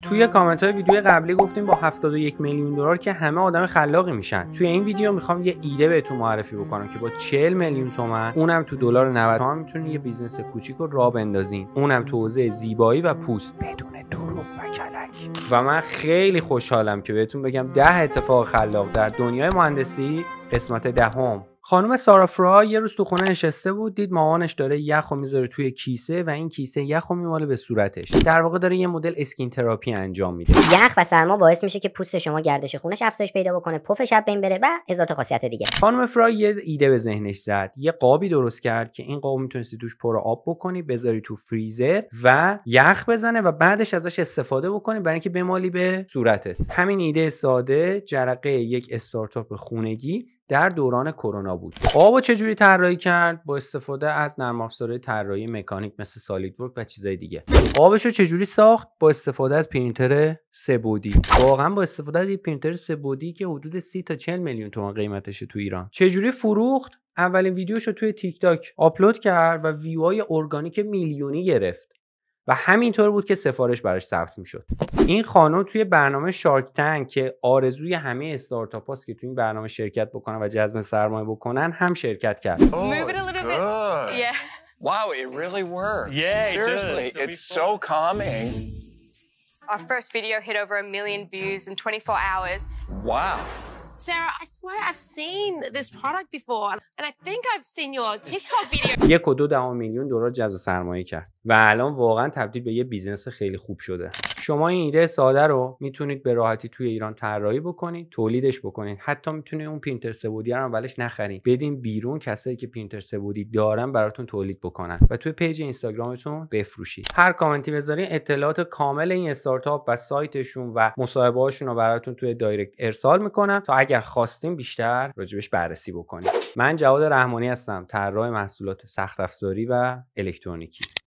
توی کامنت های ویدیو قبلی گفتیم با 71 میلیون دلار که همه آدم خلاقی میشن. توی این ویدیو میخوام یه ایده بهتون معرفی بکنم که با 40 میلیون تومان، اونم تو دلار 90 تومان، میتونید یه بیزنس کوچیک رو راه بندازین، اونم تو حوزه زیبایی و پوست، بدون دروغ و کلک. و من خیلی خوشحالم که بهتون بگم 10 اتفاق خلاق در دنیای مهندسی قسمت 10. خانم سارا فرای یه روز تو خونه نشسته بود، دید مامانش داره یخو میذاره توی کیسه و این کیسه یخو میماله به صورتش. در واقع داره یه مدل اسکین تراپی انجام میده. یخ و سرما باعث میشه که پوست شما گردش خونش افزایش پیدا بکنه، پف شب بین بره و هزار تا خاصیت دیگه. خانم فرای یه ایده به ذهنش زد، یه قابی درست کرد که این قاب میتونستی توش پر آب بکنی، بذاری تو فریزر و یخ بزنه و بعدش ازش استفاده بکنی برای اینکه بمالی به صورتت. همین ایده ساده جرقه یک استارتاپ خونگی در دوران کرونا بود. قابو چجوری طراحی کرد؟ با استفاده از نرم افزارهای طراحی مکانیک مثل سالیدورک و چیزای دیگه. قابشو چجوری ساخت؟ با استفاده از پرینتر 3 بعدی. واقعا با استفاده از پرینتر 3 بعدی که حدود 30 تا 40 میلیون تومان قیمتشه تو ایران. چجوری فروخت؟ اولین ویدیوشو توی تیک تاک آپلود کرد و ویوهای ارگانیک میلیونی گرفت. و همینطور بود که سفارش براش ثبت میشد. این خانم توی برنامه شارک تنک که آرزوی همه استارتاپ هاست که توی این برنامه شرکت بکنن و جذب سرمایه بکنن هم شرکت کرد. Wow, it really works. Yeah, seriously, it's so calming. Our first video hit over 1 million views in 24 hours. Wow. Sarah, I swear I've seen this product before, and I think I've seen your TikTok video. 1.2 میلیون دلار جذب سرمایه کرد و الان واقعا تبدیل به یه بیزنس خیلی خوب شده. شما این ایده ساده رو میتونید به راحتی توی ایران طراحی بکنید، تولیدش بکنید. حتی میتونید اون پرینتر 3 بعدی رو اولش نخرید، بدین بیرون کسایی که پرینتر 3 بعدی دارن براتون تولید بکنن و توی پیج اینستاگرامتون بفروشید. هر کامنتی بذارین اطلاعات کامل این استارتاپ و سایتشون و مصاحبه‌هاشون رو براتون توی دایرکت ارسال میکنم تا اگر خواستین بیشتر راجبش بررسی بکنید. من جواد رحمانی هستم، طراح محصولات سخت افزاری و الکترونیکی.